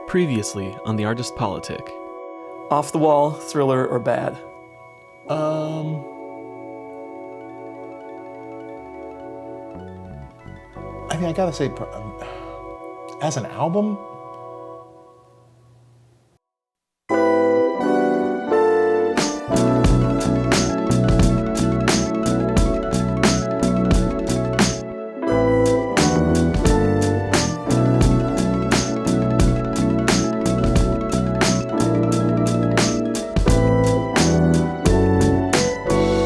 Previously on The Artist Politic. Off the wall, thriller, or bad? I mean, I gotta say, as an album,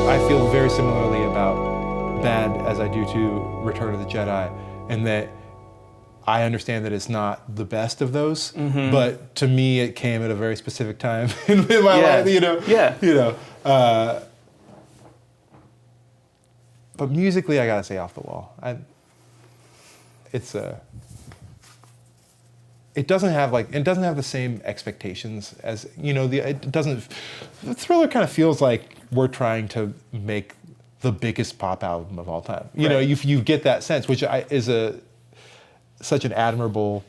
I feel very similarly about Bad as I do to Return of the Jedi, and that I understand that it's not the best of those, but to me it came at a very specific time in my life, you know. Yeah. You know. But musically, I gotta say, Off the Wall. It doesn't have the same expectations as, you know, the Thriller kind of feels like we're trying to make the biggest pop album of all time. You know, you get that sense, which is such an admirable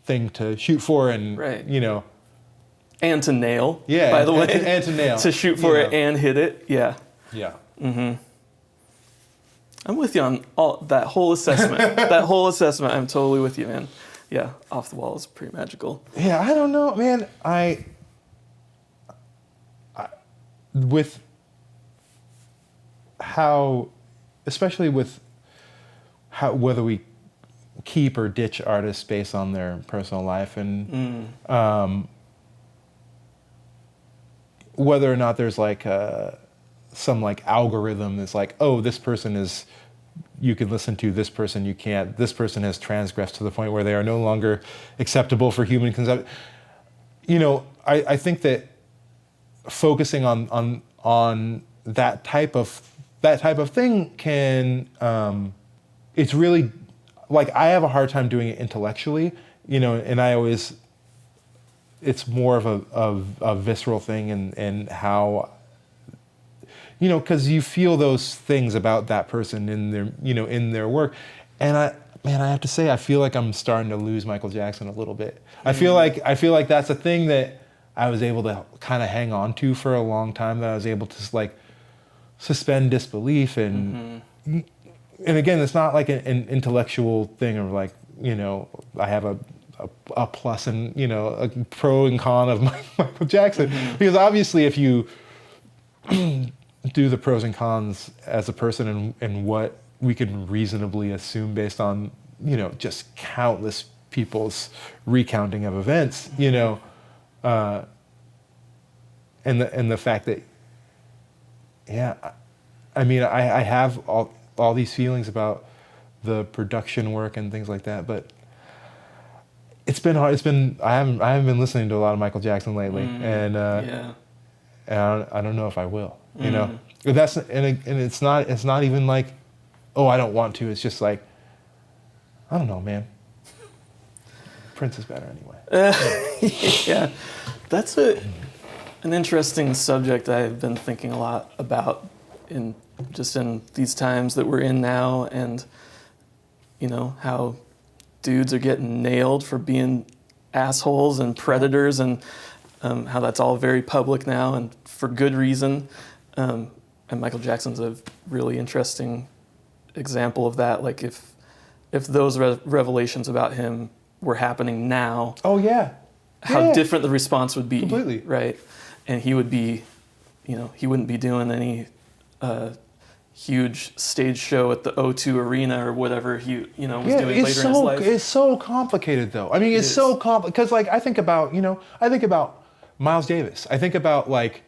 thing to shoot for, and you know, and to nail. Yeah, by the way, and to nail, to shoot for it and hit it. Yeah. Yeah. I'm with you on that whole assessment. I'm totally with you, man. Yeah, Off the Wall is pretty magical. Yeah, I don't know, man. I with how, especially with how, whether we keep or ditch artists based on their personal life, and whether or not there's like some like algorithm that's like, oh, this person is, you can listen to, this person you can't, this person has transgressed to the point where they are no longer acceptable for human consumption. You know, I think that focusing on that type of thing can, it's really, like, I have a hard time doing it intellectually, you know, and it's more of a visceral thing, and how, you know, because you feel those things about that person in their, you know, in their work. And I have to say, I feel like I'm starting to lose Michael Jackson a little bit. I feel like that's a thing that I was able to kind of hang on to for a long time, that I was able to like suspend disbelief, and again, it's not like an intellectual thing of like, you know, I have a plus and, you know, a pro and con of Michael Jackson, because obviously if you do the pros and cons as a person, and what we can reasonably assume based on, you know, just countless people's recounting of events, you know, and the fact that, yeah, I mean, I have all these feelings about the production work and things like that, but it's been hard. I haven't been listening to a lot of Michael Jackson lately, and I don't know if I will. You know, that's, and it's not even like, oh, I don't want to. It's just like, I don't know, man. Prince is better anyway. Yeah, that's an interesting subject I've been thinking a lot about in these times that we're in now, and, you know, how dudes are getting nailed for being assholes and predators, and how that's all very public now, and for good reason. And Michael Jackson's a really interesting example of that. Like, if those revelations about him were happening now, how different the response would be. Completely. Right? And he would be, you know, he wouldn't be doing any huge stage show at the O2 Arena or whatever he, you know, was doing later in his life. It's so complicated, though. I mean, it's so complicated, because, like, I think about Miles Davis. I think about, like,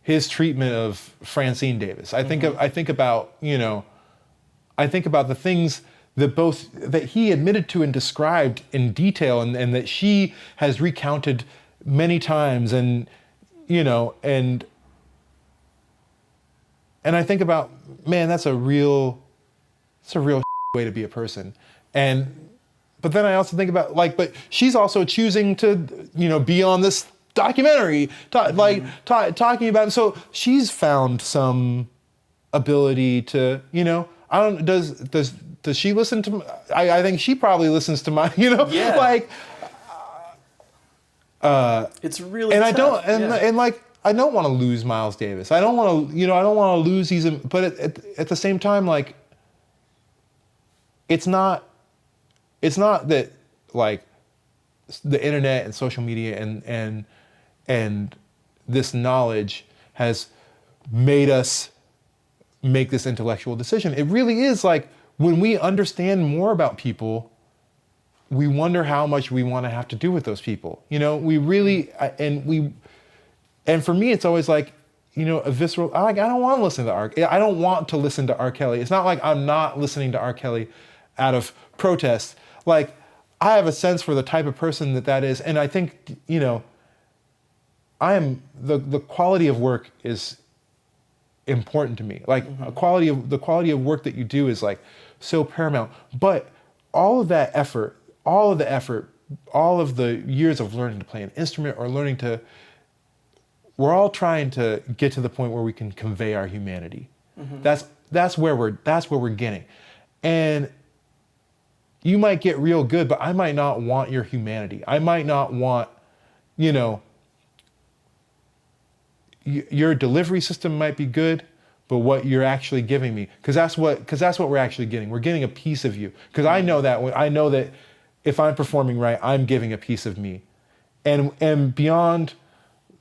his treatment of Francine Davis. I think about, you know, I think about the things that he admitted to and described in detail, and that she has recounted many times, and, you know, and I think about, man, that's a real way to be a person. But then I also think about, like, but she's also choosing to, you know, be on this documentary, talking about it. So she's found some ability to, you know, I don't, does she listen to, I think she probably listens to my, you know, Yeah. like, It's really and tough. I don't want to lose Miles Davis. I don't want to, I don't want to lose but at the same time, like, it's not that, like, the internet and social media and this knowledge has made us make this intellectual decision. It really is like, when we understand more about people, we wonder how much we want to have to do with those people. We really, and for me, it's always like, a visceral, I don't want to listen to I don't want to listen to R. Kelly. It's not like I'm not listening to R. Kelly out of protest. Like, I have a sense for the type of person that is. And I think, the quality of work is important to me. Like, the quality of work that you do is, like, so paramount. But all of the effort, all of the years of learning to play an instrument or we're all trying to get to the point where we can convey our humanity. That's where we're getting. And you might get real good, but I might not want your humanity. I might not want, your delivery system might be good, but what you're actually giving me, because that's what we're actually getting. We're getting a piece of you. Because I know that if I'm performing right, I'm giving a piece of me, and beyond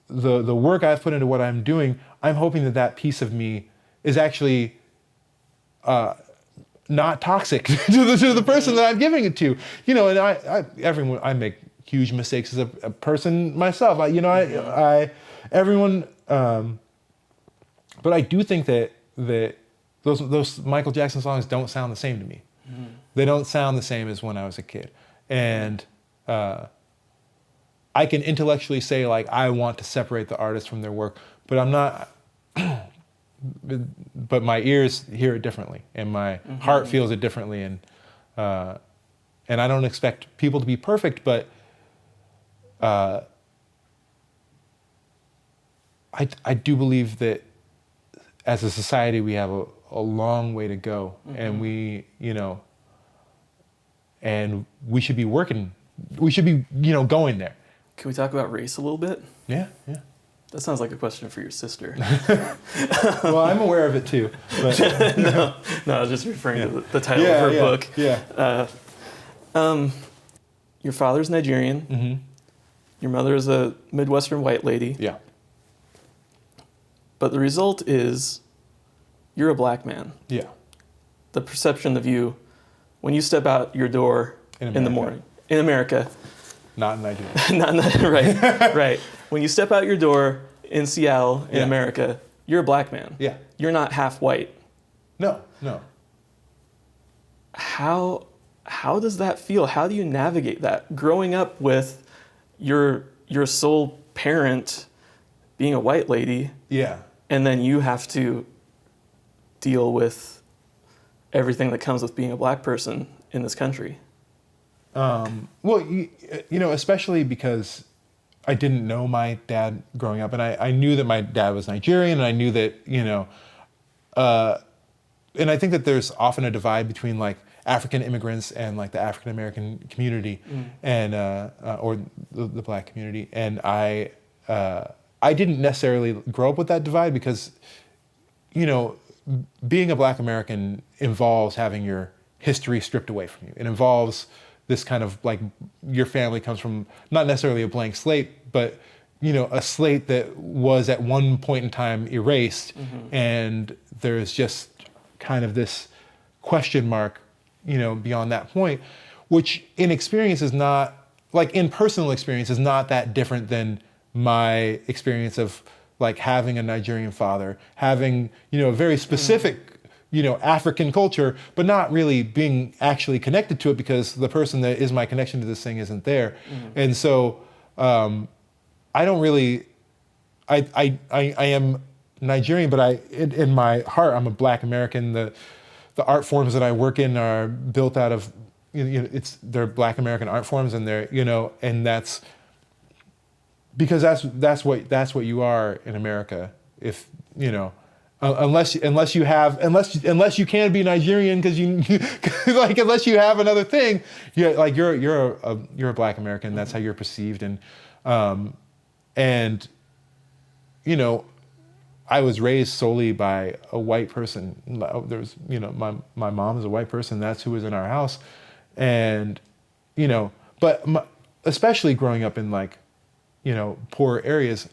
the work I've put into what I'm doing, I'm hoping that piece of me is actually not toxic to the person that I'm giving it to. And I make huge mistakes as a person myself. But I do think that those Michael Jackson songs don't sound the same to me. They don't sound the same as when I was a kid. And I can intellectually say, like, I want to separate the artist from their work, but I'm not. But my ears hear it differently, and my heart feels it differently, and I don't expect people to be perfect, but I do believe that as a society we have a long way to go, and and we should be working. We should be going there. Can we talk about race a little bit? Yeah. That sounds like a question for your sister. Well, I'm aware of it too. But no, I was just referring to the title of her book. Yeah. Your father's Nigerian. Your mother is a Midwestern white lady. Yeah. But the result is you're a black man. Yeah. The perception of you when you step out your door in the morning. In America. Not in Nigeria. Right. When you step out your door in Seattle, in America, you're a black man. Yeah. You're not half white. No. How does that feel? How do you navigate that? Growing up with your sole parent being a white lady. Yeah. And then you have to deal with everything that comes with being a black person in this country. Well, especially because I didn't know my dad growing up, and I knew that my dad was Nigerian, and I knew that, and I think that there's often a divide between, like, African immigrants and, like, the African American community and or the black community, and I didn't necessarily grow up with that divide because, being a black American involves having your history stripped away from you. It involves this kind of, like, your family comes from not necessarily a blank slate, but, a slate that was at one point in time erased. And there's just kind of this question mark, beyond that point, which in experience is not, like, in personal experience is not that different than my experience of, like, having a Nigerian father, having, a very specific African culture, but not really being actually connected to it because the person that is my connection to this thing isn't there. And so I don't really, I am Nigerian, but in my heart, I'm a black American. The art forms that I work in are built out of, they're black American art forms, and they're, and that's because that's what you are in America. If, unless you can be Nigerian because like unless you have another thing, you're a Black American. That's how you're perceived, and you know, I was raised solely by a white person. There's my mom is a white person. That's who was in our house, and but especially growing up in like poor areas,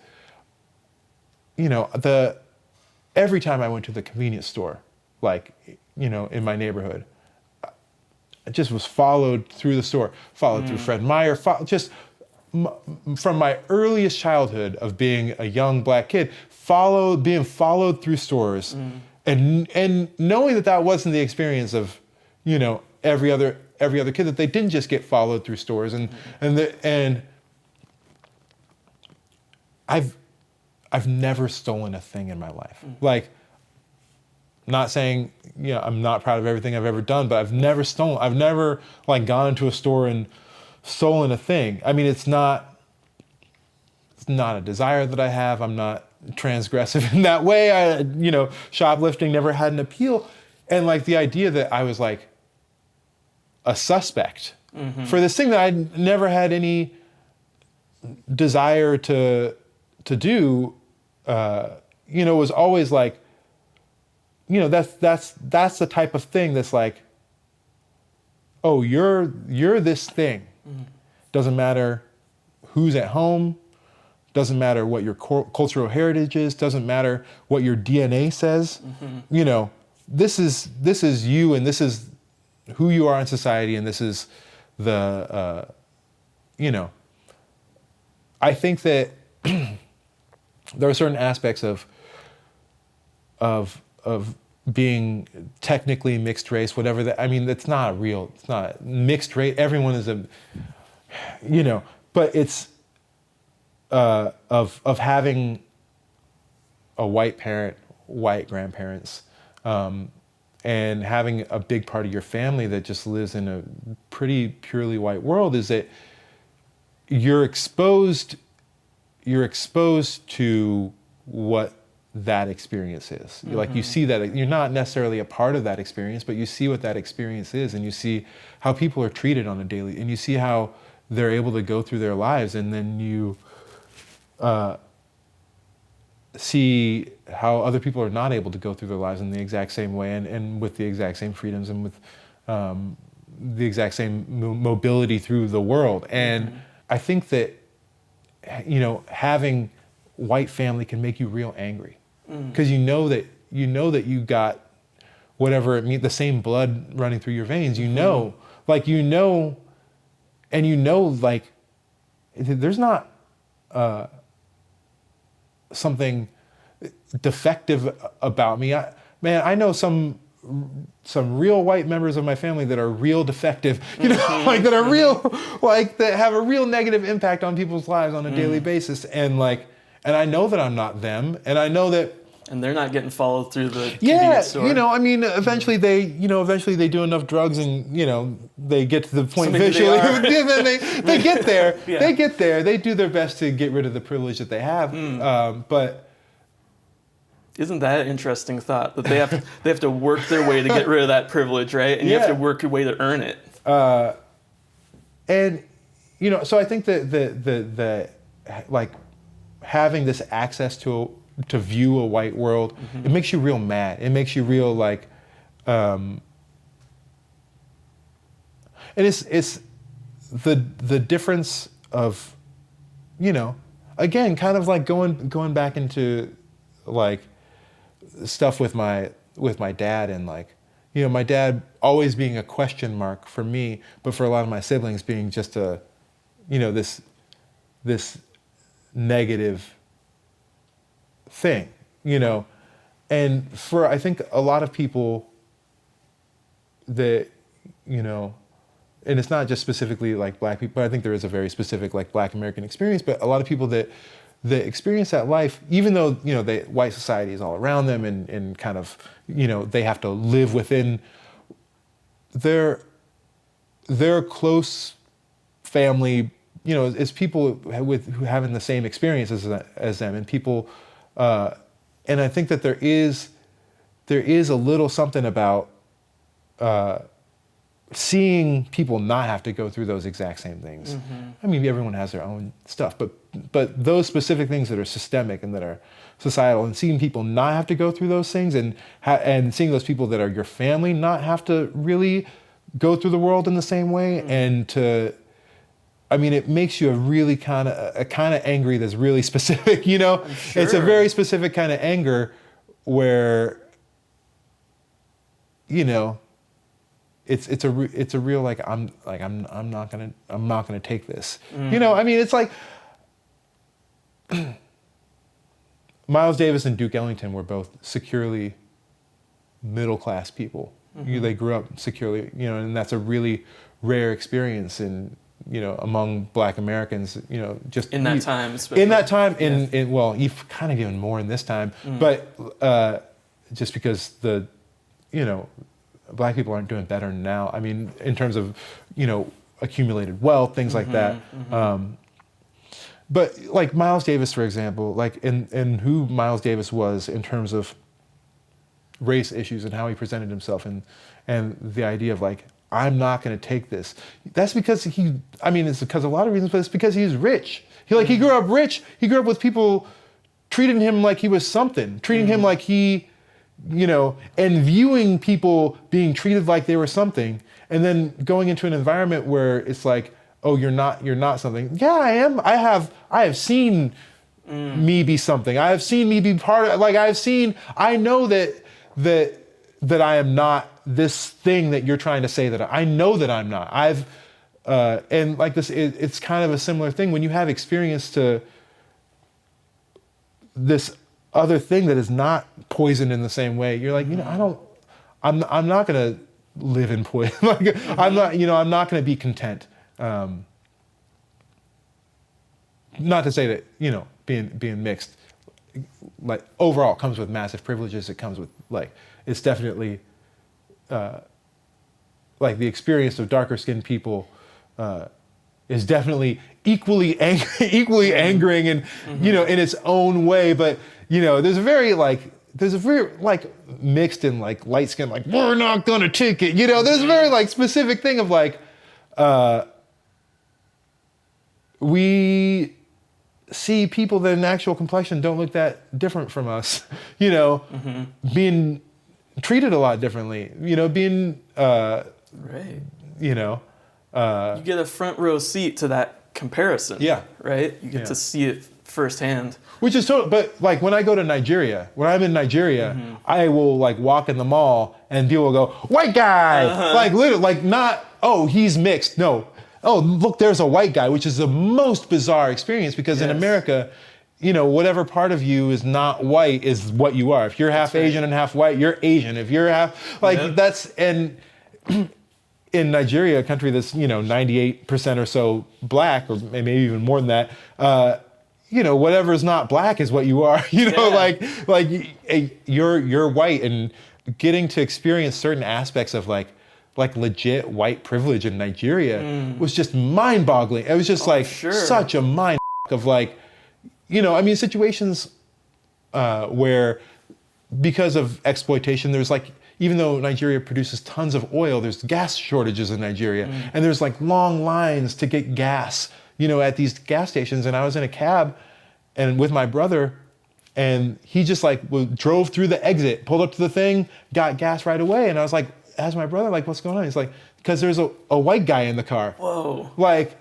every time I went to the convenience store, like, in my neighborhood, I just was followed through the store, followed through Fred Meyer, from my earliest childhood of being a young Black kid, being followed through stores, and knowing that wasn't the experience of, every other kid, that they didn't just get followed through stores, and I've never stolen a thing in my life. Like, not saying, I'm not proud of everything I've ever done, but I've never stolen. I've never like gone into a store and stolen a thing. I mean, it's not a desire that I have. I'm not transgressive in that way. Shoplifting never had an appeal. And like the idea that I was like a suspect for this thing that I never had any desire to do, was always like, that's the type of thing that's like, oh, you're this thing. Doesn't matter who's at home, doesn't matter what your cultural heritage is, doesn't matter what your DNA says. This is you, and this is who you are in society, and this is the I think that there are certain aspects of being technically mixed race, whatever that. I mean, it's not mixed race. Everyone is but it's of having a white parent, white grandparents, and having a big part of your family that just lives in a pretty purely white world, is that you're exposed to what that experience is. Like, you see that you're not necessarily a part of that experience, but you see what that experience is, and you see how people are treated on a daily, and you see how they're able to go through their lives, and then you see how other people are not able to go through their lives in the exact same way, and with the exact same freedoms, and with the exact same mobility through the world. And I think that having white family can make you real angry, because you know that you got whatever it means, the same blood running through your veins. Like there's not something defective about me. I know some real white members of my family that are real defective, like that are real, like that have a real negative impact on people's lives on a daily basis. And I know that I'm not them, and I know that. And they're not getting followed through the convenience store. Eventually they do enough drugs, and they get to the point Maybe visually. they Then they get there. Yeah. They get there. They do their best to get rid of the privilege that they have. But isn't that an interesting thought, that they have to work their way to get rid of that privilege, right? And you have to work your way to earn it. So I think that like having this access to view a white world, it makes you real mad. It makes you real like, and it's the difference of, again, kind of like going back into like stuff with my dad, and like, my dad always being a question mark for me, but for a lot of my siblings being just a, this negative thing, and for, I think, a lot of people that, and it's not just specifically like Black people, but I think there is a very specific like Black American experience, but a lot of people that experience that life, even though, white society is all around them, and kind of, they have to live within their close family, as people who having the same experiences as them, and people, and I think that there is there is a little something about seeing people not have to go through those exact same things. I mean, everyone has their own stuff, but those specific things that are systemic and that are societal, and seeing people not have to go through those things, and seeing those people that are your family not have to really go through the world in the same way, and I mean, it makes you a really kind of angry that's really specific, you know? Sure. It's a very specific kind of anger where, you know, it's a real like I'm not gonna take this. You know, I mean, it's like Miles Davis and Duke Ellington were both securely middle class people. They grew up securely, you know, and that's a really rare experience among Black Americans, you know, just in that time, especially. in that time, well, you've kind of given more in this time, but just because Black people aren't doing better now. I mean, in terms of, you know, accumulated wealth, things like that. But like Miles Davis, for example, like and who Miles Davis was in terms of race issues and how he presented himself, and the idea of like, I'm not going to take this. That's because it's because of a lot of reasons, but it's because he's rich. He grew up rich. He grew up with people treating him like he was something, treating him like he, you know, and viewing people being treated like they were something, and then going into an environment where it's like, oh, you're not something. Yeah, I am. I have seen me be something. I have seen me be part of, like, I know that I am not this thing that you're trying to say that I know that I'm not. And like this, it's kind of a similar thing when you have experience to this other thing that is not poisoned in the same way. You're like, you know, I'm not going to live in poison. Like, I'm not going to be content. Not to say that, you know, being mixed, like, overall comes with massive privileges. It comes with, like, it's definitely, like, the experience of darker skinned people is definitely equally angering and, you know, in its own way. But, you know, there's a very mixed and like light skin, like, we're not gonna take it. You know, there's a very like specific thing of like, we see people that in actual complexion don't look that different from us, you know, being treated a lot differently, you know, being, right. You know, you get a front row seat to that comparison. Yeah. Right? You get to see it firsthand. Which is total, but like when I go to Nigeria, when I'm in Nigeria, I will like walk in the mall and people will go, white guy, like literally, like not, oh, he's mixed. No, oh, look, there's a white guy, which is the most bizarre experience because in America, you know, whatever part of you is not white is what you are. If you're half Asian and half white, you're Asian. If you're half, like that's, and in Nigeria, a country that's, you know, 98% or so Black, or maybe even more than that, you know, whatever is not Black is what you are. You know, like you're white, and getting to experience certain aspects of like legit white privilege in Nigeria was just mind-boggling. It was just such a mind of like, you know, I mean, situations where because of exploitation, there's like, even though Nigeria produces tons of oil, there's gas shortages in Nigeria. And there's like long lines to get gas, you know, at these gas stations. And I was in a cab and with my brother, and he just like drove through the exit, pulled up to the thing, got gas right away. And I was like, asked my brother, like, what's going on? He's like, because there's a white guy in the car. Whoa. Like,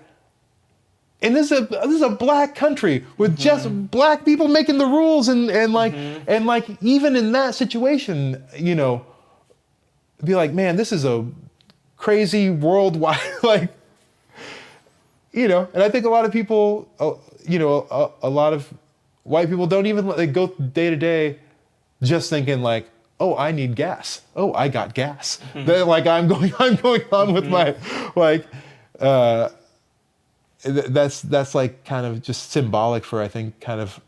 and this is a Black country with just Black people making the rules, and like even in that situation, you know, be like, man, this is a crazy worldwide, like, you know. And I think a lot of people, you know, a lot of white people don't even like go day to day just thinking like, oh, I need gas. Oh, I got gas. They're like, I'm going on with my, like, that's like kind of just symbolic for, I think, kind of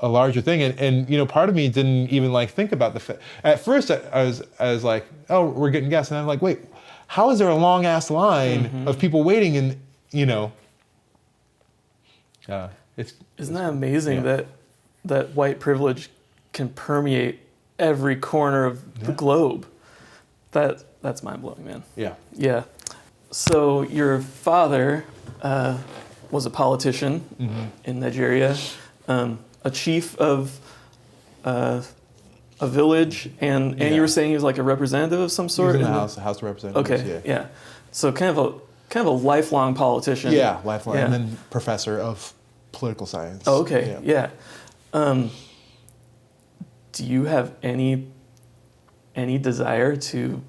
a larger thing. And you know, part of me didn't even like think about at first I was like, oh, we're getting gas. And I'm like, wait, how is there a long ass line of people waiting? And, you know, isn't that amazing that white privilege can permeate every corner of the globe. That's mind-blowing, man. Yeah. Yeah. So your father was a politician in Nigeria, a chief of a village, and you were saying he was like a representative of some sort? He was in the House of Representatives. Okay, yeah. So kind of a lifelong politician. Yeah, lifelong, Yeah. and then professor of political science. Oh, okay, yeah. Do you have any desire to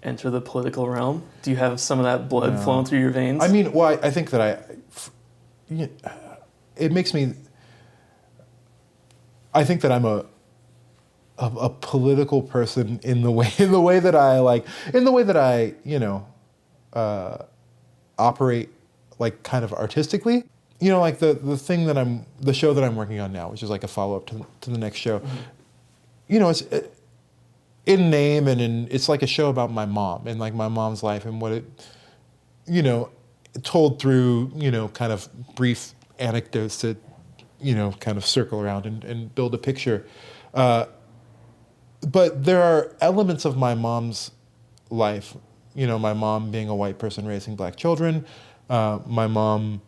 enter the political realm? Do you have some of that blood flowing through your veins? I mean, well, I think that it makes me. I think that I'm a political person in the way that I operate, like, kind of artistically. You know, like the show that I'm working on now, which is like a follow up to the next show. Mm-hmm. You know, it's in name and it's like a show about my mom and like my mom's life and what it, you know, told through, you know, kind of brief anecdotes that, you know, kind of circle around and build a picture. But there are elements of my mom's life, you know, my mom being a white person raising black children, my mom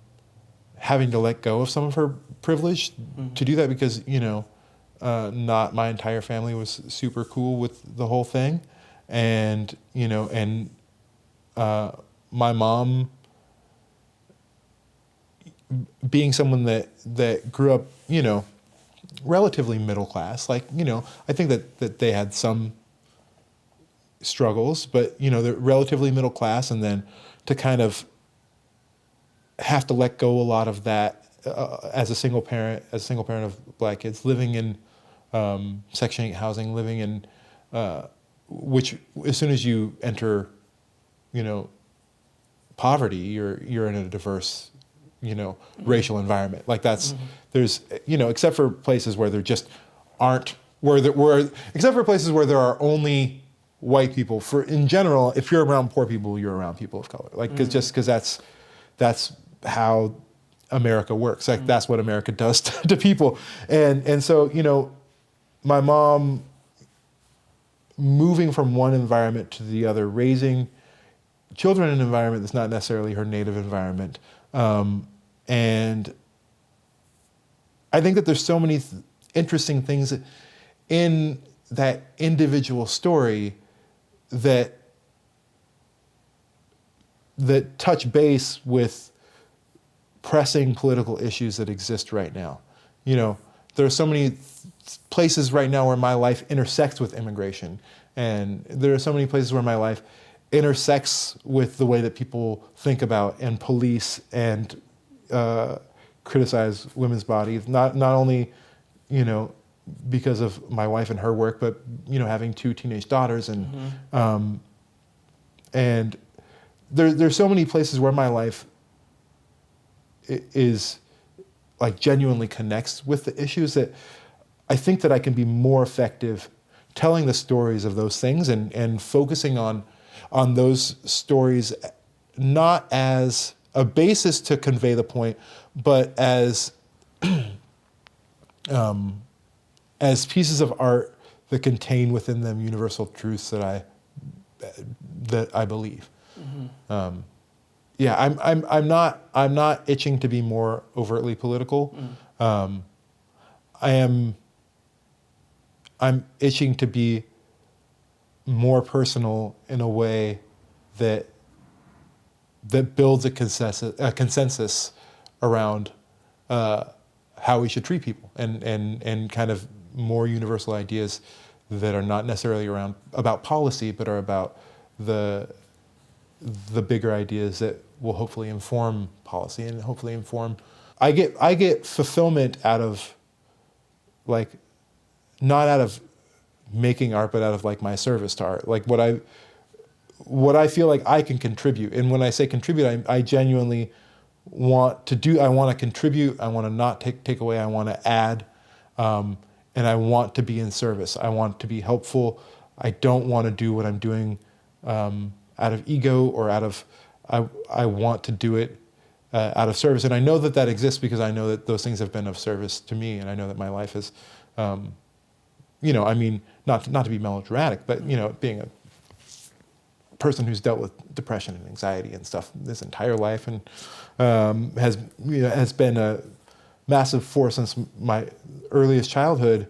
having to let go of some of her privilege to do that because, you know, not my entire family was super cool with the whole thing. And, you know, and my mom being someone that grew up, you know, relatively middle class, like, you know, I think that they had some struggles, but, you know, they're relatively middle class, and then to kind of have to let go a lot of that as a single parent of black kids, living in Section 8 housing, living in, which as soon as you enter, you know, poverty, you're in a diverse, you know, racial environment. Like that's, there's, you know, except for places where there just aren't, except for places where there are only white people. For in general, if you're around poor people, you're around people of color. Like, because that's how America works. Like that's what America does to people. And so, you know, my mom moving from one environment to the other, raising children in an environment that's not necessarily her native environment. And I think that there's so many interesting things in that individual story that touch base with pressing political issues that exist right now. You know, there are so many places right now where my life intersects with immigration, and there are so many places where my life intersects with the way that people think about and police and criticize women's bodies. Not only, you know, because of my wife and her work, but, you know, having 2 teenage daughters and there's so many places where my life is like genuinely connects with the issues that I think that I can be more effective telling the stories of those things and focusing on those stories not as a basis to convey the point, but as pieces of art that contain within them universal truths that I believe. Yeah, I'm not itching to be more overtly political. I'm itching to be more personal in a way that builds a consensus around how we should treat people and kind of more universal ideas that are not necessarily about policy, but are about the bigger ideas that will hopefully inform policy and hopefully inform. I get fulfillment out of, like, not out of making art, but out of like my service to art. Like what I feel like I can contribute. And when I say contribute, I genuinely want to do. I want to contribute. I want to not take away. I want to add, and I want to be in service. I want to be helpful. I don't want to do what I'm doing out of ego or out of. I want to do it out of service, and I know that exists because I know that those things have been of service to me, and I know that my life you know, I mean, not to be melodramatic, but, you know, being a person who's dealt with depression and anxiety and stuff this entire life, and has been a massive force since my earliest childhood.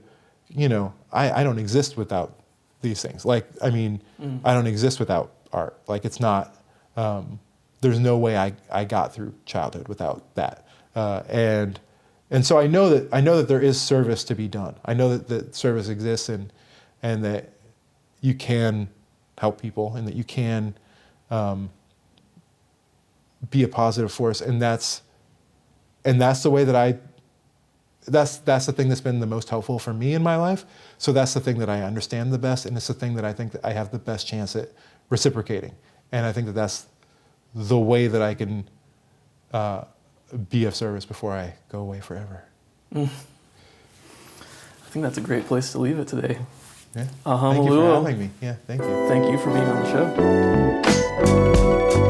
You know, I don't exist without these things. Like, I mean, I don't exist without art. Like, it's not. There's no way I got through childhood without that. And so I know that there is service to be done. I know that service exists, and that you can help people, and that you can be a positive force. And that's the way that that's the thing that's been the most helpful for me in my life. So that's the thing that I understand the best, and it's the thing that I think that I have the best chance at reciprocating. And I think that that's the way that I can be of service before I go away forever. I think that's a great place to leave it today. Yeah. Aham Thank you for Oluo. having me. Yeah, thank you. Thank you for being on the show.